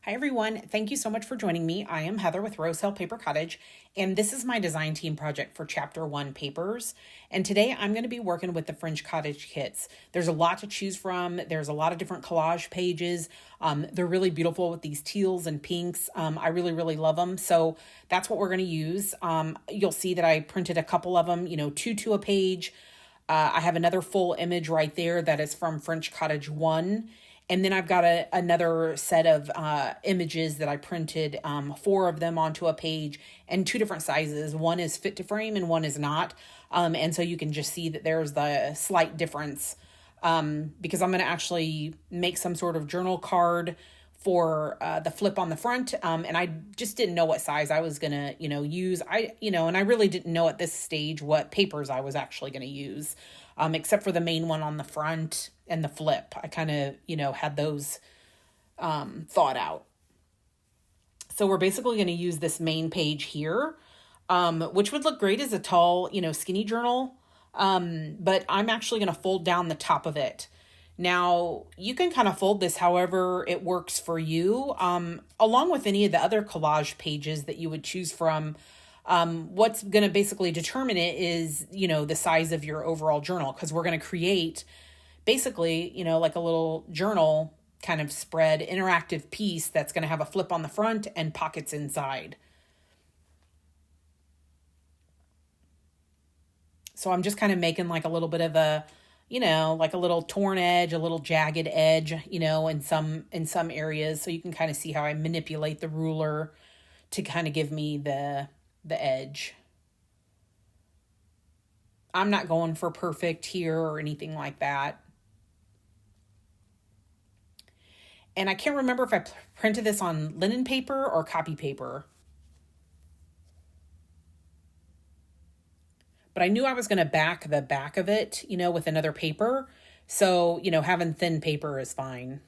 Hi everyone, thank you so much for joining me. I am Heather with Rose Hill Paper Cottage, and this is my design team project for Chapter 1 papers. And today I'm going to be working with the French Cottage kits. There's a lot to choose from. There's a lot of different collage pages. They're really beautiful with these teals and pinks. I really love them. So that's what we're going to use. You'll see that I printed a couple of them, two to a page. I have another full image right there that is from French Cottage 1. And then I've got another set of images that I printed, 4 of them onto a page and 2 different sizes. One is fit to frame and one is not. And so you can just see that there's the slight difference because I'm going to actually make some sort of journal card for the flip on the front. And I just didn't know what size I was going to, use. And I really didn't know at this stage what papers I was actually going to use, except for the main one on the front and the flip. I kind of, had those thought out. So we're basically going to use this main page here, which would look great as a tall, skinny journal. But I'm actually going to fold down the top of it. Now, you can kind of fold this however it works for you, along with any of the other collage pages that you would choose from. What's going to basically determine it is, the size of your overall journal, because we're going to create basically, like a little journal kind of spread interactive piece that's going to have a flip on the front and pockets inside. So I'm just kind of making like a little bit of a, like a little torn edge, a little jagged edge, in some areas. So you can kind of see how I manipulate the ruler to kind of give me the edge. I'm not going for perfect here or anything like that. And I can't remember if I printed this on linen paper or copy paper. But I knew I was going to back the back of it, with another paper. So, having thin paper is fine.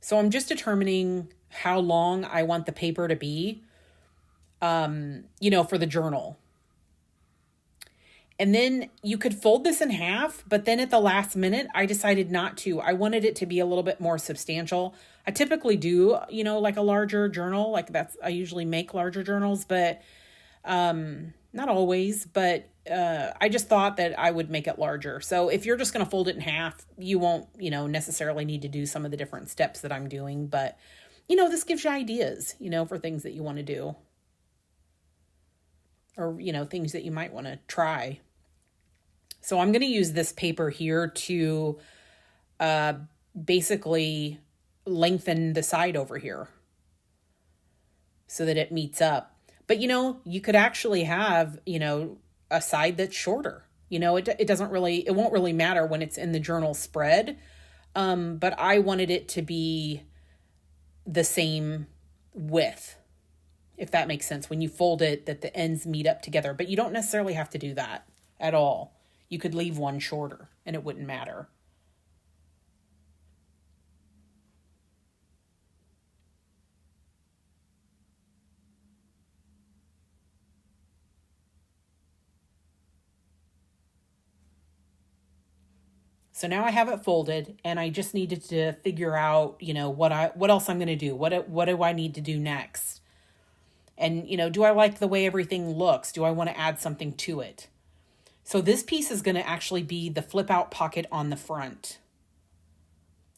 So I'm just determining how long I want the paper to be, for the journal. And then you could fold this in half, but then at the last minute, I decided not to. I wanted it to be a little bit more substantial. I typically do, like a larger journal, I usually make larger journals, but not always, but I just thought that I would make it larger. So if you're just going to fold it in half, you won't, necessarily need to do some of the different steps that I'm doing. But, this gives you ideas, for things that you want to do. Or, things that you might want to try. So I'm going to use this paper here to basically lengthen the side over here so that it meets up. But, you could actually have, a side that's shorter. It won't really matter when it's in the journal spread. But I wanted it to be the same width, if that makes sense, when you fold it, that the ends meet up together. But you don't necessarily have to do that at all. You could leave one shorter and it wouldn't matter. So now I have it folded and I just needed to figure out, what else I'm going to do. What do I need to do next? And, do I like the way everything looks? Do I want to add something to it? So this piece is going to actually be the flip out pocket on the front.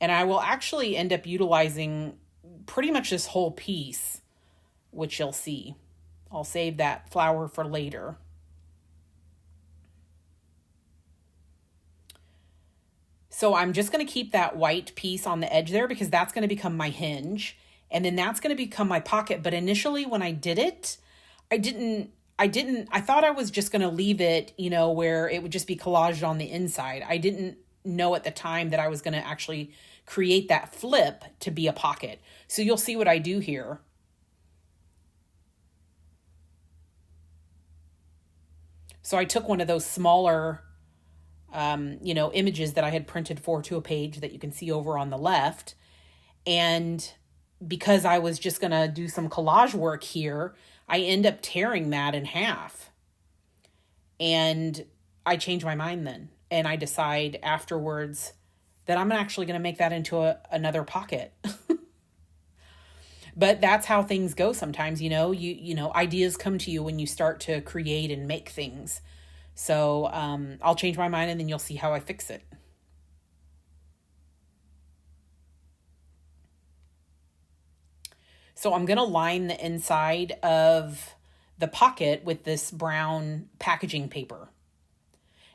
And I will actually end up utilizing pretty much this whole piece, which you'll see. I'll save that flower for later. So I'm just going to keep that white piece on the edge there because that's going to become my hinge. And then that's going to become my pocket. But initially when I did it, I thought I was just going to leave it, where it would just be collaged on the inside. I didn't know at the time that I was going to actually create that flip to be a pocket. So you'll see what I do here. So I took one of those smaller, images that I had printed 4 to a page that you can see over on the left. And because I was just going to do some collage work here, I end up tearing that in half. And I change my mind then. And I decide afterwards that I'm actually going to make that into another pocket. But that's how things go sometimes, you know, ideas come to you when you start to create and make things. So I'll change my mind and then you'll see how I fix it. So I'm going to line the inside of the pocket with this brown packaging paper.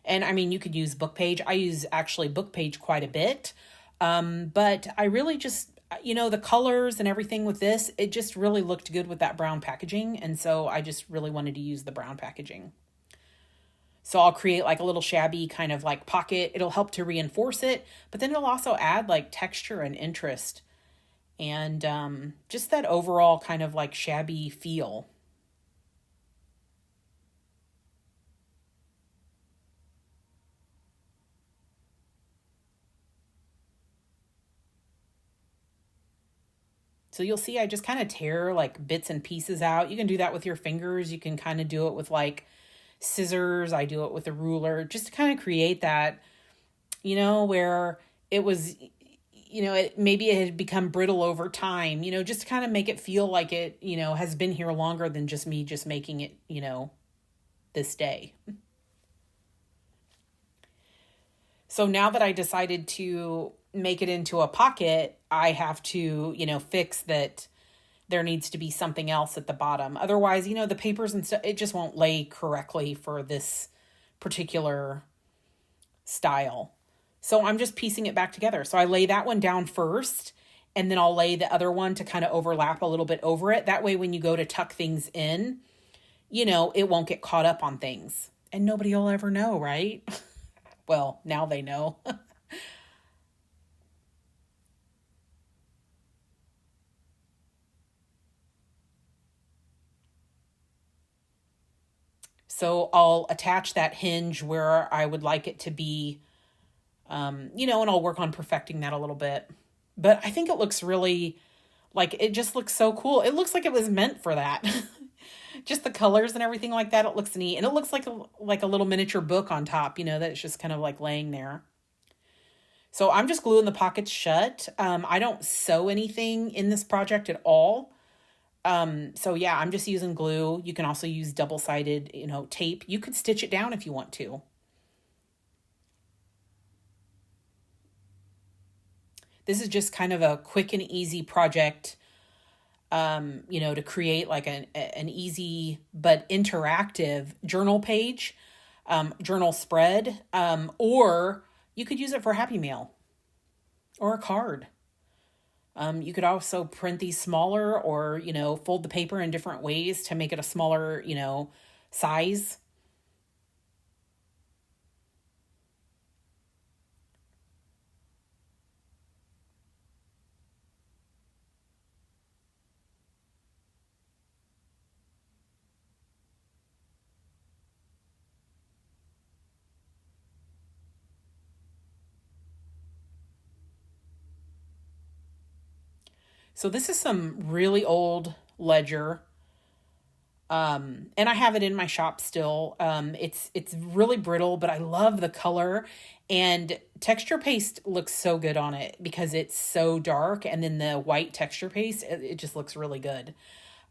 And I mean, you could use book page. I use actually book page quite a bit. But I really just, the colors and everything with this, it just really looked good with that brown packaging. And so I just really wanted to use the brown packaging. So I'll create like a little shabby kind of like pocket. It'll help to reinforce it, but then it'll also add like texture and interest and just that overall kind of like shabby feel. So you'll see I just kind of tear like bits and pieces out. You can do that with your fingers. You can kind of do it with like scissors. I do it with a ruler just to kind of create that, where it was, maybe it had become brittle over time, just to kind of make it feel like it, has been here longer than just me just making it, this day. So now that I decided to make it into a pocket, I have to, fix that there needs to be something else at the bottom. Otherwise, the papers and stuff, it just won't lay correctly for this particular style. So I'm just piecing it back together. So I lay that one down first, and then I'll lay the other one to kind of overlap a little bit over it. That way, when you go to tuck things in, it won't get caught up on things. And nobody will ever know, right? Well, now they know. So I'll attach that hinge where I would like it to be, and I'll work on perfecting that a little bit. But I think it looks really, like, it just looks so cool. It looks like it was meant for that. Just the colors and everything like that. It looks neat. And it looks like a little miniature book on top, that it's just kind of like laying there. So I'm just gluing the pockets shut. I don't sew anything in this project at all. So yeah, I'm just using glue. You can also use double-sided, tape. You could stitch it down if you want to. This is just kind of a quick and easy project, to create like an easy but interactive journal page, journal spread, or you could use it for a Happy Mail or a card. You could also print these smaller or, fold the paper in different ways to make it a smaller, size. So this is some really old ledger. And I have it in my shop still. It's really brittle, but I love the color, and texture paste looks so good on it because it's so dark. And then the white texture paste, it just looks really good.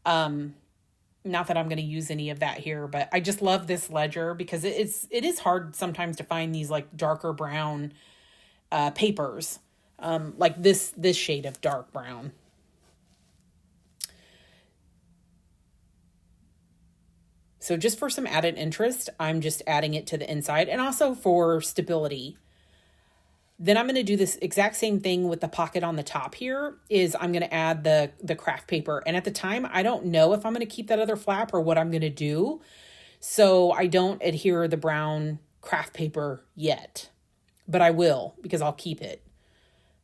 Not that I'm going to use any of that here, but I just love this ledger because it is hard sometimes to find these like darker brown, papers, like this shade of dark brown. So just for some added interest, I'm just adding it to the inside and also for stability. Then I'm going to do this exact same thing with the pocket on the top here is I'm going to add the craft paper. And at the time, I don't know if I'm going to keep that other flap or what I'm going to do. So I don't adhere the brown craft paper yet, but I will because I'll keep it.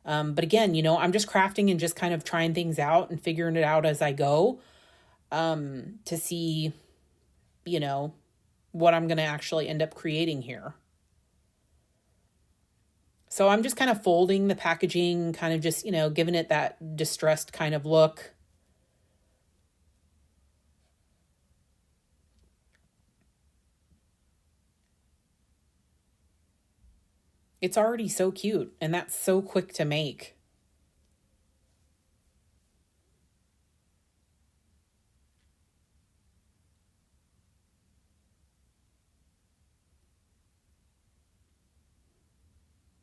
But again, I'm just crafting and just kind of trying things out and figuring it out as I go, to see what I'm going to actually end up creating here. So I'm just kind of folding the packaging, kind of just, giving it that distressed kind of look. It's already so cute, and that's so quick to make.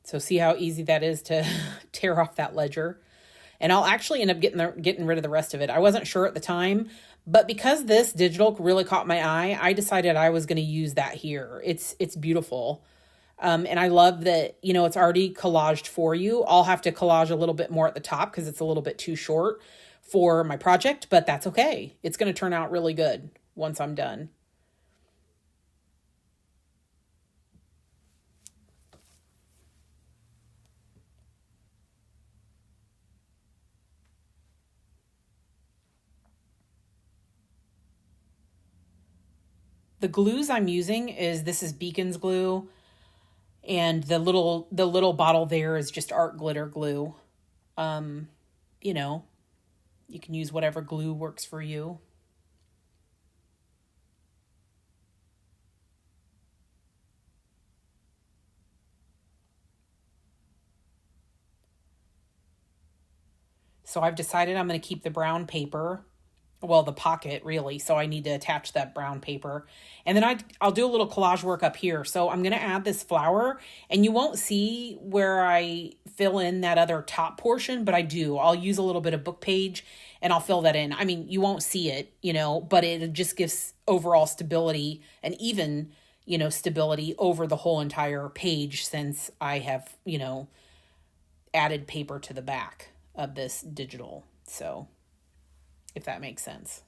So see how easy that is to tear off that ledger. And I'll actually end up getting rid of the rest of it. I wasn't sure at the time, but because this digital really caught my eye, I decided I was going to use that here. It's beautiful. And I love that, it's already collaged for you. I'll have to collage a little bit more at the top because it's a little bit too short for my project, but that's okay. It's going to turn out really good once I'm done. The glues I'm using this is Beacon's glue, and the little bottle there is just art glitter glue. Um, you know, you can use whatever glue works for you. So I've decided I'm going to keep the brown paper, well, the pocket really. So I need to attach that brown paper. And then I'll do a little collage work up here. So I'm going to add this flower, and you won't see where I fill in that other top portion, but I do. I'll use a little bit of book page and I'll fill that in. I mean, you won't see it, but it just gives overall stability and even, stability over the whole entire page since I have, added paper to the back of this digital. So if that makes sense.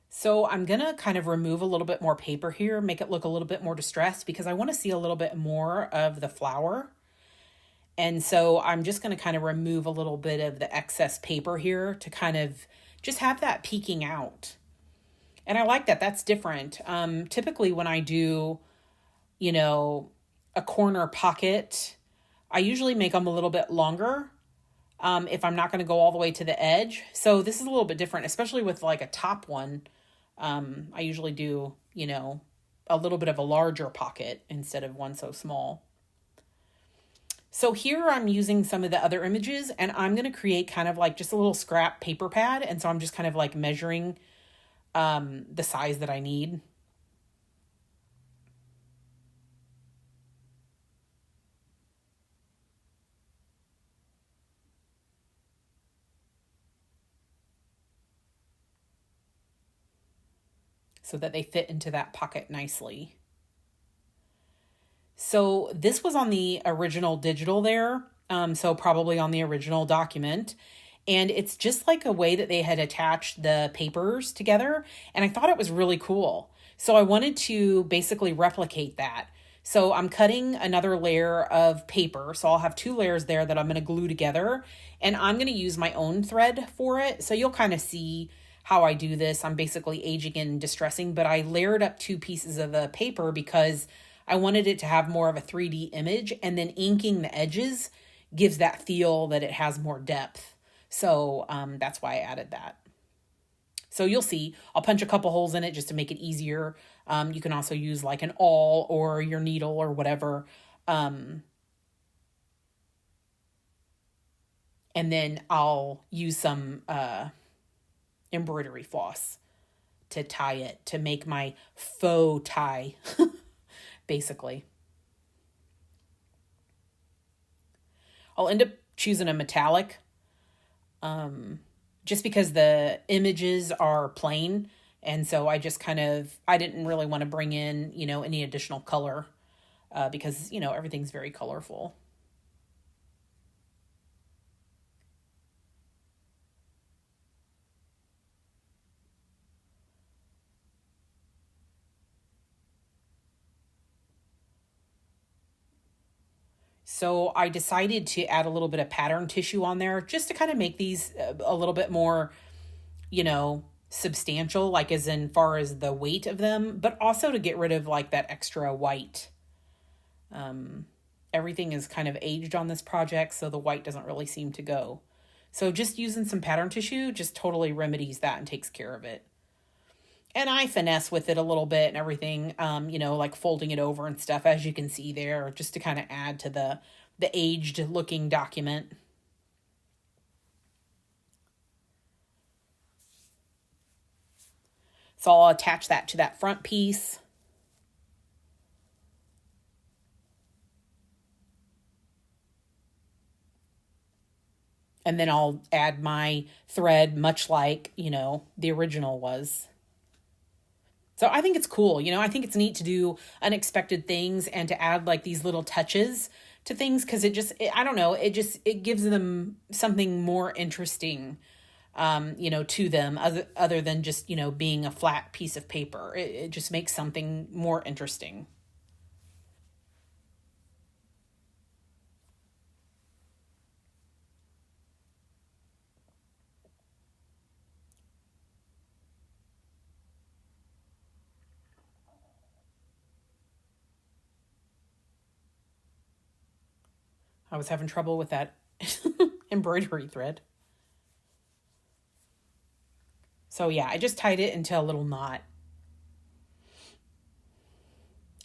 So I'm going to kind of remove a little bit more paper here, make it look a little bit more distressed because I want to see a little bit more of the flower. And so I'm just going to kind of remove a little bit of the excess paper here to kind of just have that peeking out. And I like that. That's different. Typically when I do, you know, a corner pocket, I usually make them a little bit longer if I'm not going to go all the way to the edge. So this is a little bit different, especially with like a top one. I usually do, a little bit of a larger pocket instead of one so small. So here I'm using some of the other images, and I'm going to create kind of like just a little scrap paper pad. And so I'm just kind of like measuring the size that I need. So that they fit into that pocket nicely. So this was on the original digital there, so probably on the original document. And it's just like a way that they had attached the papers together. And I thought it was really cool. So I wanted to basically replicate that. So I'm cutting another layer of paper. So I'll have two layers there that I'm going to glue together. And I'm going to use my own thread for it. So you'll kind of see how I do this. I'm basically aging and distressing, but I layered up two pieces of the paper because I wanted it to have more of a 3D image, and then inking the edges gives that feel that it has more depth. So that's why I added that. So you'll see, I'll punch a couple holes in it just to make it easier. You can also use like an awl or your needle or whatever. And then I'll use some embroidery floss to tie it, to make my faux tie, basically. I'll end up choosing a metallic just because the images are plain. And so I just I didn't really want to bring in, any additional color because, everything's very colorful. So I decided to add a little bit of pattern tissue on there just to kind of make these a little bit more, you know, substantial, like as in far as the weight of them, but also to get rid of like that extra white. Everything is kind of aged on this project, so the white doesn't really seem to go. So just using some pattern tissue just totally remedies that and takes care of it. And I finesse with it a little bit and everything, like folding it over and stuff, as you can see there, just to kind of add to the aged looking document. So I'll attach that to that front piece. And then I'll add my thread, much like, the original was. So I think it's cool. I think it's neat to do unexpected things and to add like these little touches to things, because I don't know, it gives them something more interesting, to them, other than just, being a flat piece of paper. It just makes something more interesting. I was having trouble with that embroidery thread. So yeah, I just tied it into a little knot.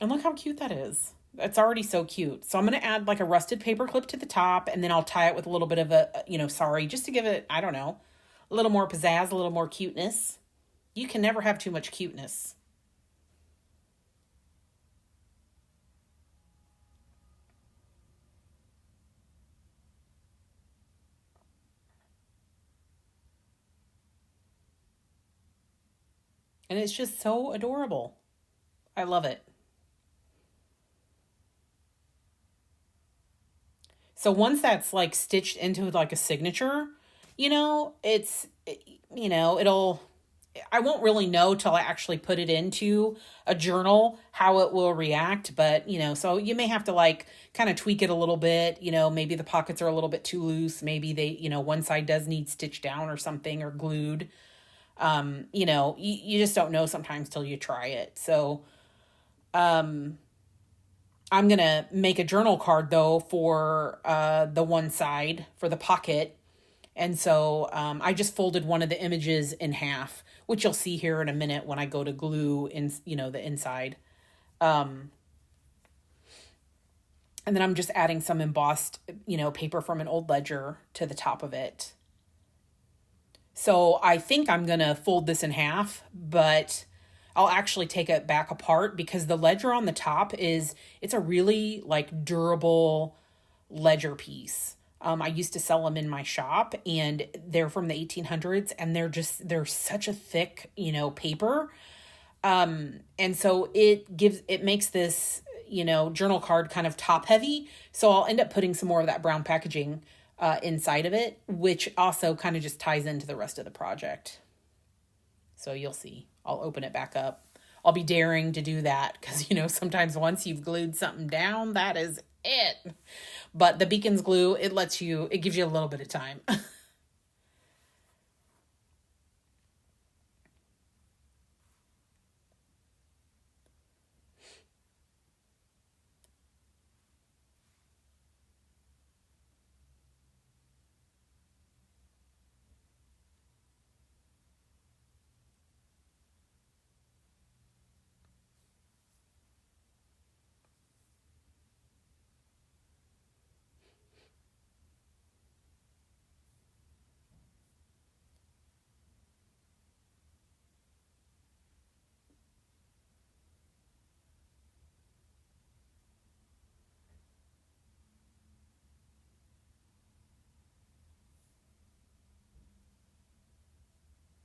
And look how cute that is. It's already so cute. So I'm going to add like a rusted paper clip to the top, and then I'll tie it with a little bit of just to give it, I don't know, a little more pizzazz, a little more cuteness. You can never have too much cuteness. And it's just so adorable. I love it. So once that's like stitched into like a signature, it'll, I won't really know till I actually put it into a journal how it will react. But, so you may have to like kind of tweak it a little bit. Maybe the pockets are a little bit too loose. Maybe they, one side does need stitched down or something, or glued. You just don't know sometimes till you try it. So, I'm going to make a journal card though for the one side for the pocket. And so I just folded one of the images in half, which you'll see here in a minute when I go to glue in, the inside. And then I'm just adding some embossed, paper from an old ledger to the top of it. So I think I'm going to fold this in half, but I'll actually take it back apart, because the ledger on the top it's a really like durable ledger piece. I used to sell them in my shop, and they're from the 1800s, and they're such a thick, paper. And so it makes this, journal card kind of top heavy. So I'll end up putting some more of that brown packaging inside of it, which also kind of just ties into the rest of the project. So you'll see. I'll open it back up. I'll be daring to do that because, sometimes once you've glued something down, that is it. But the Beacons glue, it gives you a little bit of time.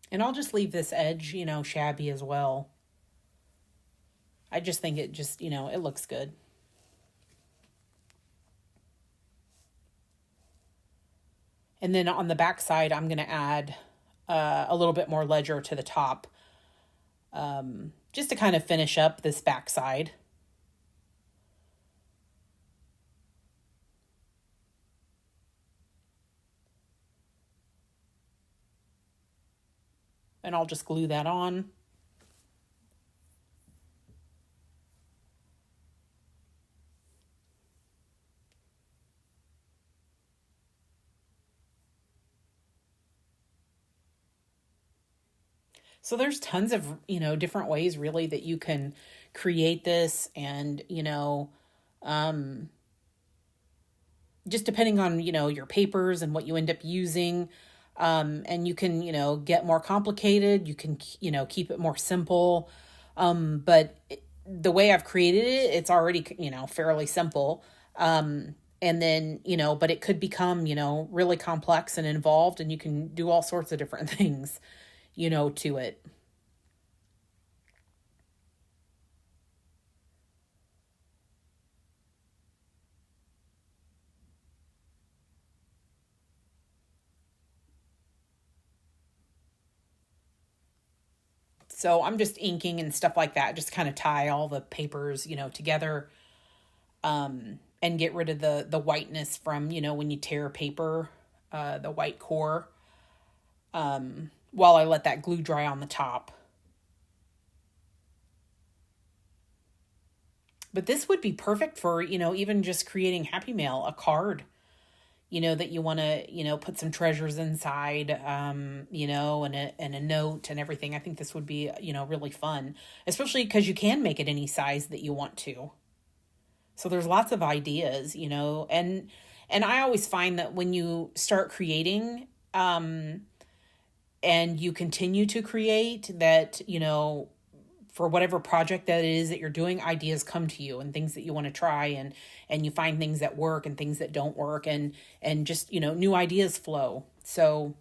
And I'll just leave this edge, shabby as well. I just think it just, it looks good. And then on the back side, I'm going to add a little bit more ledger to the top, just to kind of finish up this back side. And I'll just glue that on. So there's tons of, different ways really that you can create this, and, just depending on, your papers and what you end up using. And you can, get more complicated. You can, keep it more simple. But the way I've created it, it's already, fairly simple. And then, but it could become, really complex and involved, and you can do all sorts of different things, to it. So I'm just inking and stuff like that, just kind of tie all the papers, together, and get rid of the whiteness from, when you tear paper, the white core, while I let that glue dry on the top. But this would be perfect for, even just creating Happy Mail, a card, that you want to, put some treasures inside, and a note and everything. I think this would be, really fun, especially because you can make it any size that you want to. So there's lots of ideas, and I always find that when you start creating, and you continue to create, that, for whatever project that it is that you're doing, ideas come to you and things that you want to try, and you find things that work and things that don't work, and just, new ideas flow. So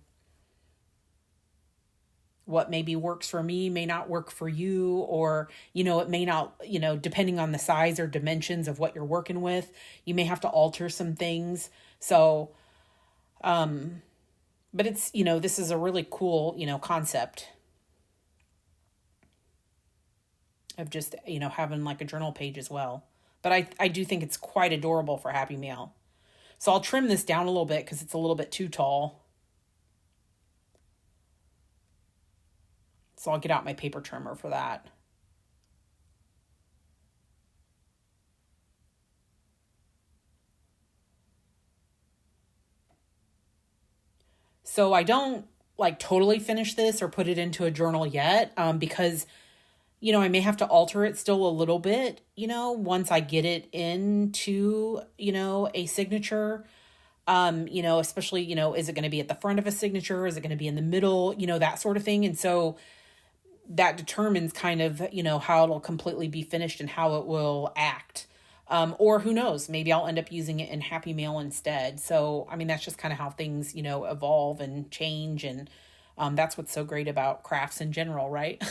what maybe works for me may not work for you, or, it may not, depending on the size or dimensions of what you're working with, you may have to alter some things. So, but it's, this is a really cool, concept of just, having like a journal page as well. But I do think it's quite adorable for Happy Mail. So I'll trim this down a little bit because it's a little bit too tall. So I'll get out my paper trimmer for that. So I don't like totally finish this or put it into a journal yet, because, I may have to alter it still a little bit, once I get it into, a signature. Especially, is it going to be at the front of a signature? Is it going to be in the middle? That sort of thing. And so that determines kind of, how it'll completely be finished and how it will act. Or who knows, maybe I'll end up using it in Happy Mail instead. So, I mean, that's just kind of how things, evolve and change. And that's what's so great about crafts in general, right?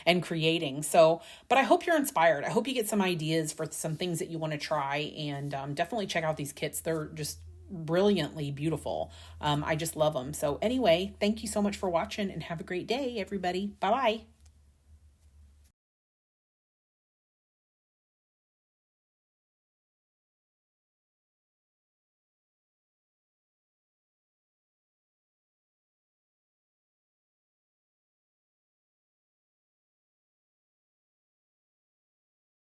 And creating. So, but I hope you're inspired. I hope you get some ideas for some things that you want to try, and definitely check out these kits. They're just brilliantly beautiful. I just love them. So anyway, thank you so much for watching, and have a great day, everybody. Bye-bye.